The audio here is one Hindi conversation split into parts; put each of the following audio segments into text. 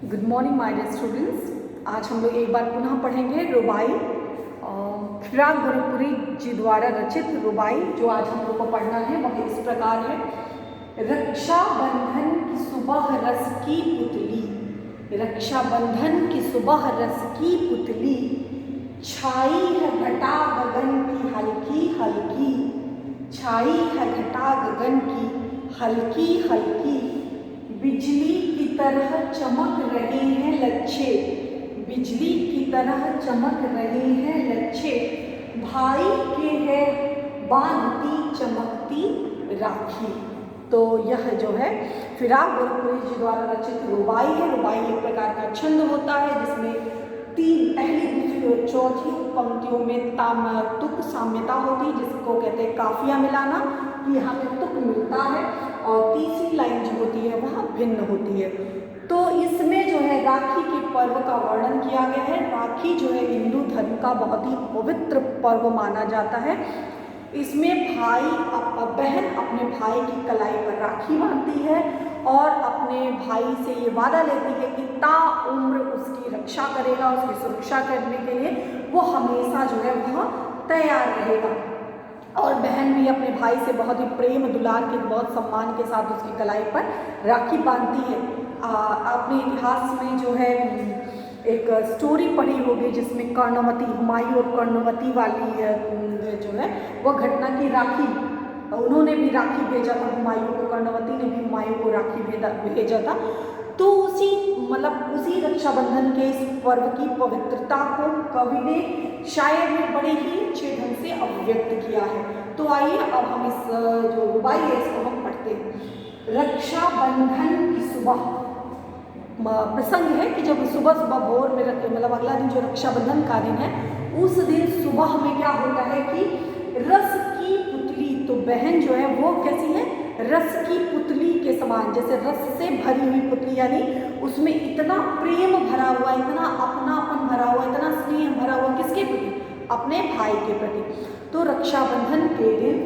Good morning my dear students. आज हम लोग एक बार पुनः पढ़ेंगे रुबाई फिराक गुरपुरी जी द्वारा रचित रुबाई। जो आज हम लोग को पढ़ना है वह इस प्रकार है। रक्षाबंधन की सुबह रस की पुतली, रक्षाबंधन की सुबह रस की पुतली, छाई है घटा गगन की हल्की हल्की, छाई है घटा गगन की हल्की हल्की, बिजली की तरह चमक रहे हैं लच्छे, बिजली की तरह चमक रहे हैं लच्छे, भाई के है बांधती चमकती राखी। तो यह जो है फिराक गुरपुरी जी द्वारा रचित रुबाई है। रुबाई एक प्रकार का छंद होता है जिसमें तीन, पहली, दूसरी और चौथी पंक्तियों में ताम तुक साम्यता होती है, जिसको कहते हैं काफिया मिलाना, कि यहाँ पे तुक मिलता है, और तीसरी लाइन जो होती है वह भिन्न होती है। तो इसमें जो है राखी के पर्व का वर्णन किया गया है। राखी जो है हिंदू धर्म का बहुत ही पवित्र पर्व माना जाता है। इसमें बहन अपने भाई की कलाई पर राखी बांधती है और अपने भाई से ये वादा लेती है कि ता उम्र उसकी रक्षा करेगा, उसकी सुरक्षा करने के लिए वो हमेशा जो है वह तैयार रहेगा। और बहन भी अपने भाई से बहुत ही प्रेम दुलार के, बहुत सम्मान के साथ उसकी कलाई पर राखी बांधती है। आपने इतिहास में जो है एक स्टोरी पढ़ी होगी जिसमें कर्णवती, हुमायूं और कर्णवती वाली जो है वह घटना की राखी, उन्होंने भी राखी भेजा था हुमायूं को, कर्णवती ने भी हुमायूं को राखी भेजा था। तो उसी रक्षाबंधन के इस पर्व की पवित्रता को कवि ने शायर में बड़े ही अच्छे ढंग से अभिव्यक्त किया है। तो आइए अब हम इस जो रुबाई है इसको हम पढ़ते हैं। रक्षाबंधन की सुबह, प्रसंग है कि जब सुबह सुबह भोर में अगला दिन जो रक्षाबंधन का दिन है, उस दिन सुबह में क्या होता है कि रस की पुतली, तो बहन जो है वो कैसी है, रस की पुतली के समान, जैसे रस से भरी हुई पुतली, यानी उसमें इतना प्रेम भरा हुआ, इतना अपनापन भरा हुआ, इतना स्नेह भरा हुआ, किसके प्रति, अपने भाई के प्रति। तो रक्षाबंधन के दिन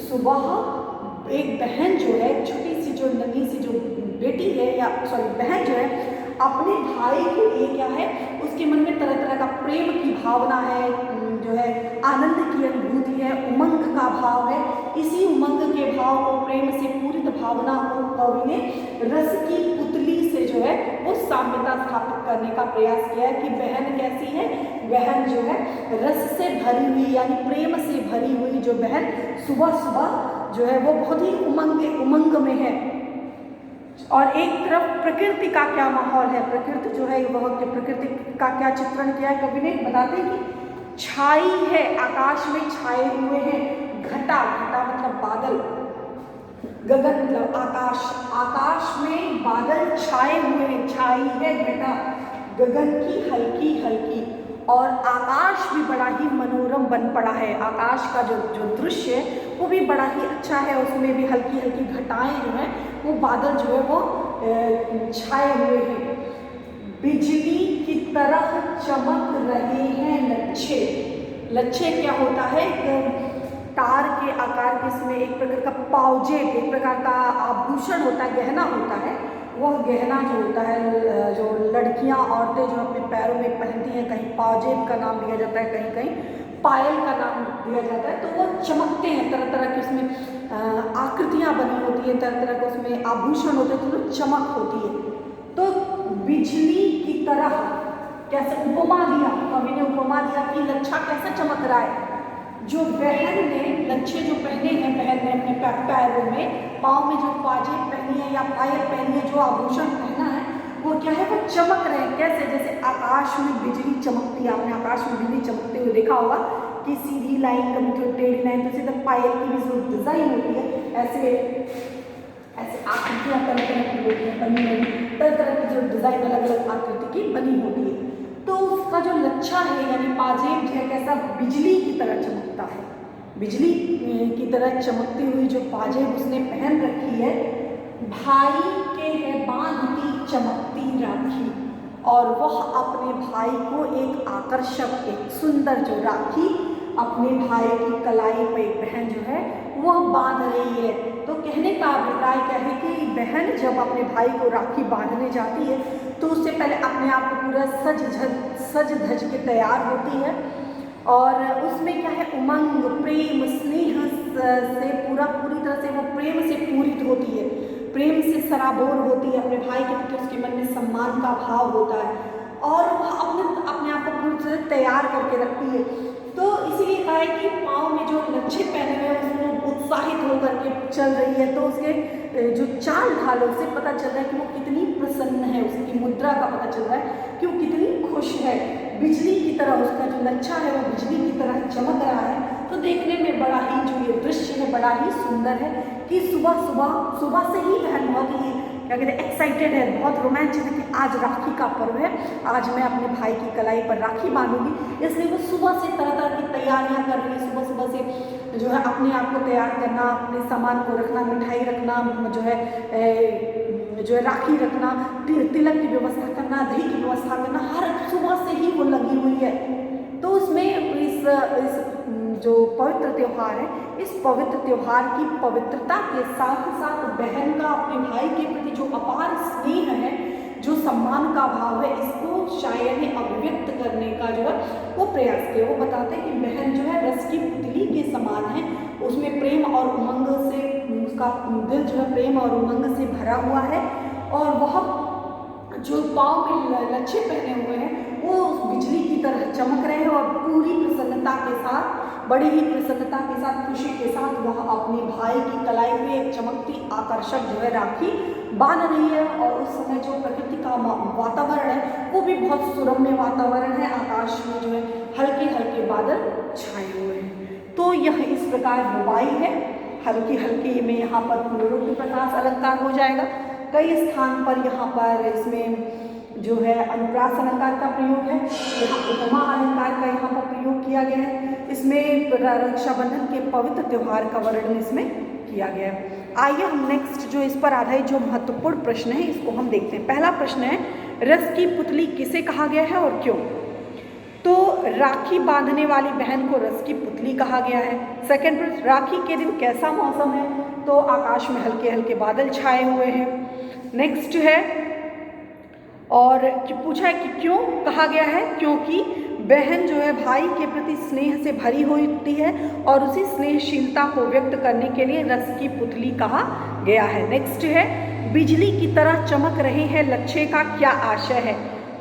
सुबह एक बहन जो है, छोटी सी जो नन्ही सी जो बेटी है, या सॉरी बहन जो है, अपने भाई के लिए क्या है, उसके मन में तरह तरह का प्रेम की भावना है, जो है आनंद की अनुभूति है, उमंग का भाव है। इसी उमंग के भाव को, प्रेम से पूरित भावना को कवि ने रस की पुतली से जो है वो साम्यता स्थापित करने का प्रयास किया है कि बहन कैसी है, बहन जो है रस से भरी हुई, यानी प्रेम से भरी हुई जो बहन सुबह सुबह जो है वो बहुत ही उमंग में है। और एक तरफ प्रकृति का क्या माहौल है, प्रकृति जो है वह प्रकृति का क्या चित्रण किया है कवि ने, बताते हैं कि छाई है, आकाश में छाए हुए हैं, घटा, घटा मतलब बादल, गगन मतलब आकाश, आकाश में बादल छाए हुए हैं, छाई है घटा गगन की हल्की हल्की, और आकाश भी बड़ा ही मनोरम बन पड़ा है। आकाश का जो दृश्य है वो भी बड़ा ही अच्छा है, उसमें भी हल्की हल्की घटाएं जो है वो बादल जो है वो छाए हुए हैं। बिजली की तरह चमक रहे हैं लच्छे, लच्छे क्या होता है, तार के आकार के, इसमें एक प्रकार का पावजेब, एक प्रकार का आभूषण होता है, गहना होता है। वह गहना जो होता है, जो लड़कियां, औरतें जो अपने पैरों में पहनती हैं, कहीं पावजेब का नाम दिया जाता है, कहीं कहीं पायल का नाम दिया जाता है। तो वो चमकते हैं, तरह तरह की उसमें आकृतियां बनी होती हैं, तरह तरह के उसमें आभूषण होते हैं, तो चमक होती है। तो बिजली की तरह, कैसे उपमा दिया कवि ने, उपमा दिया कि लच्छा कैसे चमक रहा है। जो बहन ने लच्छे जो पहने हैं, बहन ने अपने पैरों में, पाँव में जो पाजेब पहनी है या पायल पहनी है, जो आभूषण पहना है, वो क्या है, वो चमक रहे हैं। कैसे, जैसे आकाश में बिजली चमकती है, आपने आकाश में बिजली चमकते हुए देखा होगा कि सीधी लाइन, कभी तो टेढ़ी लाइन, तो सीधा पायल की भी जो डिजाइन होती है, ऐसे ऐसे आकृतियाँ तरह तरह की होती हैं, बनी बनी तरह तरह की जो डिजाइन अलग अलग आकृति की बनी होती है। तो उसका जो लच्छा है यानी पाजेब है, कैसा बिजली की तरह चमकता है, बिजली की तरह चमकती हुई जो पाजेब उसने पहन रखी है। भाई के है बांधती चमकती राखी, और वह अपने भाई को एक आकर्षक, एक सुंदर जो राखी अपने भाई की कलाई पर एक बहन जो है वह बांध रही है। तो कहने का अभिप्राय क्या है कि बहन जब अपने भाई को राखी बांधने जाती है तो उससे पहले अपने आप को पूरा सज धज के तैयार होती है, और उसमें क्या है, उमंग, प्रेम, स्नेह से पूरी तरह से वो प्रेम से पूरित होती है, प्रेम से सराबोर होती है। अपने भाई के प्रति उसके मन में सम्मान का भाव होता है और अपने आप को पूरी तरह तैयार करके रखती है। तो इसीलिए कहा है कि पाँव में जो लच्छे पहने हुए हैं उसमें उत्साहित होकर के चल रही है, तो उसके जो चाल ढाल उससे पता चल रहा है कि वो कितनी प्रसन्न है, उसकी मुद्रा का पता चल रहा है कि वो कितनी खुश है। बिजली की तरह उसका जो लच्छा है वो बिजली की तरह चमक रहा है। तो देखने में बड़ा ही जो ये दृश्य है बड़ा ही सुंदर है कि सुबह से ही बहन बहुत ही क्या कहते हैं एक्साइटेड है, बहुत रोमांचिक है कि आज राखी का पर्व है, आज मैं अपने भाई की कलाई पर राखी बांधूंगी। इसलिए वो सुबह से तरह तरह की तैयारियां कर रही है, सुबह से जो है अपने आप को तैयार करना, अपने सामान को रखना, मिठाई रखना, जो है राखी रखना, तिलक की व्यवस्था करना, दही की व्यवस्था करना, हर सुबह से ही वो लगी हुई है। तो उसमें इस जो पवित्र त्यौहार है, इस पवित्र त्यौहार की पवित्रता के साथ साथ बहन का अपने भाई के प्रति जो अपार स्नेह है, जो सम्मान का भाव है, इसको शायर ने अभिव्यक्त करने का जो है वो प्रयास किया। वो बताते हैं कि बहन जो है रस की पुतली के समान है, उसमें प्रेम और उमंग से उसका दिल जो है प्रेम और उमंग से भरा हुआ है, और वह जो पाँव में लच्छे पहने हुए हैं वो बिजली की तरह चमक रहे हैं, और पूरी प्रसन्नता के साथ, बड़ी ही प्रसन्नता के साथ, खुशी के साथ वह अपने भाई की कलाई पे एक चमकती आकर्षक जो है राखी बांध रही है। और उस समय जो प्रकृति का वातावरण है वो भी बहुत सुरम्य वातावरण है, आकाश में जो है हल्के हल्के बादल छाए हुए हैं। तो यह इस प्रकार रुबाई है, हल्की हल्की में यहाँ पर पुनरुक्त प्रकाश अलंकार हो जाएगा। कई स्थान पर यहाँ पर इसमें जो है अनुप्रास अलंकार का प्रयोग है, यहाँ उपमा अलंकार का यहाँ पर प्रयोग किया गया है। इसमें रक्षाबंधन के पवित्र त्यौहार का वर्णन इसमें किया गया है। आइए हम नेक्स्ट जो इस पर आधारित जो महत्वपूर्ण प्रश्न है इसको हम देखते हैं। पहला प्रश्न है, रस की पुतली किसे कहा गया है और क्यों? तो राखी बांधने वाली बहन को रस की पुतली कहा गया है। सेकंड प्रश्न, राखी के दिन कैसा मौसम है? तो आकाश में हल्के हल्के बादल छाए हुए हैं। नेक्स्ट है, और पूछा है कि क्यों कहा गया है? क्योंकि बहन जो है भाई के प्रति स्नेह से भरी हुई होती है और उसी स्नेहशीलता को व्यक्त करने के लिए रस की पुतली कहा गया है। नेक्स्ट है, बिजली की तरह चमक रहे हैं लच्छे का क्या आशय है?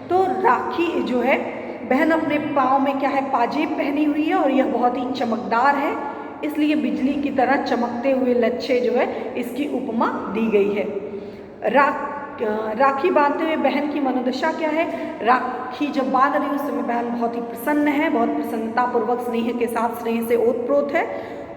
तो राखी जो है बहन अपने पाँव में क्या है, पाजेब पहनी हुई है और यह बहुत ही चमकदार है, इसलिए बिजली की तरह चमकते हुए लच्छे जो है इसकी उपमा दी गई है। राखी बांधते हुए बहन की मनोदशा क्या है? राखी जब बांध रही है उस समय बहन बहुत ही प्रसन्न है, बहुत प्रसन्नतापूर्वक स्नेह के साथ स्नेह से ओतप्रोत है,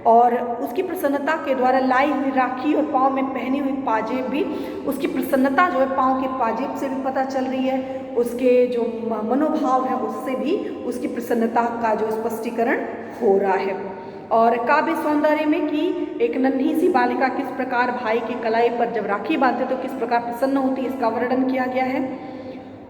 और उसकी प्रसन्नता के द्वारा लाई हुई राखी और पाँव में पहनी हुई पाजेब भी, उसकी प्रसन्नता जो है पाँव के पाजेब से भी पता चल रही है, उसके जो मनोभाव है उससे भी उसकी प्रसन्नता का जो स्पष्टीकरण हो रहा है। और काव्य सौंदर्य में कि एक नन्ही सी बालिका किस प्रकार भाई की कलाई पर जब राखी बांधते तो किस प्रकार प्रसन्न होती है, इसका वर्णन किया गया है।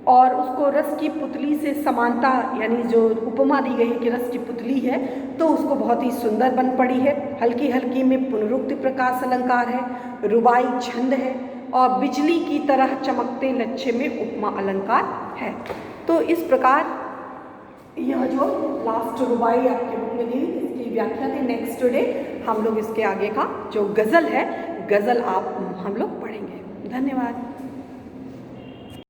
और उसको रस की पुतली से समानता, यानी जो उपमा दी गई है कि रस की पुतली है, तो उसको बहुत ही सुंदर बन पड़ी है। हल्की हल्की में पुनरुक्त प्रकाश अलंकार है, रुबाई छंद है, और बिजली की तरह चमकते लच्छे में उपमा अलंकार है। तो इस प्रकार यह जो लास्ट रुबाई आपके बुक में दी इसकी व्याख्या थी। नेक्स्ट डे हम लोग इसके आगे का जो गज़ल है, गज़ल हम लोग पढ़ेंगे। धन्यवाद।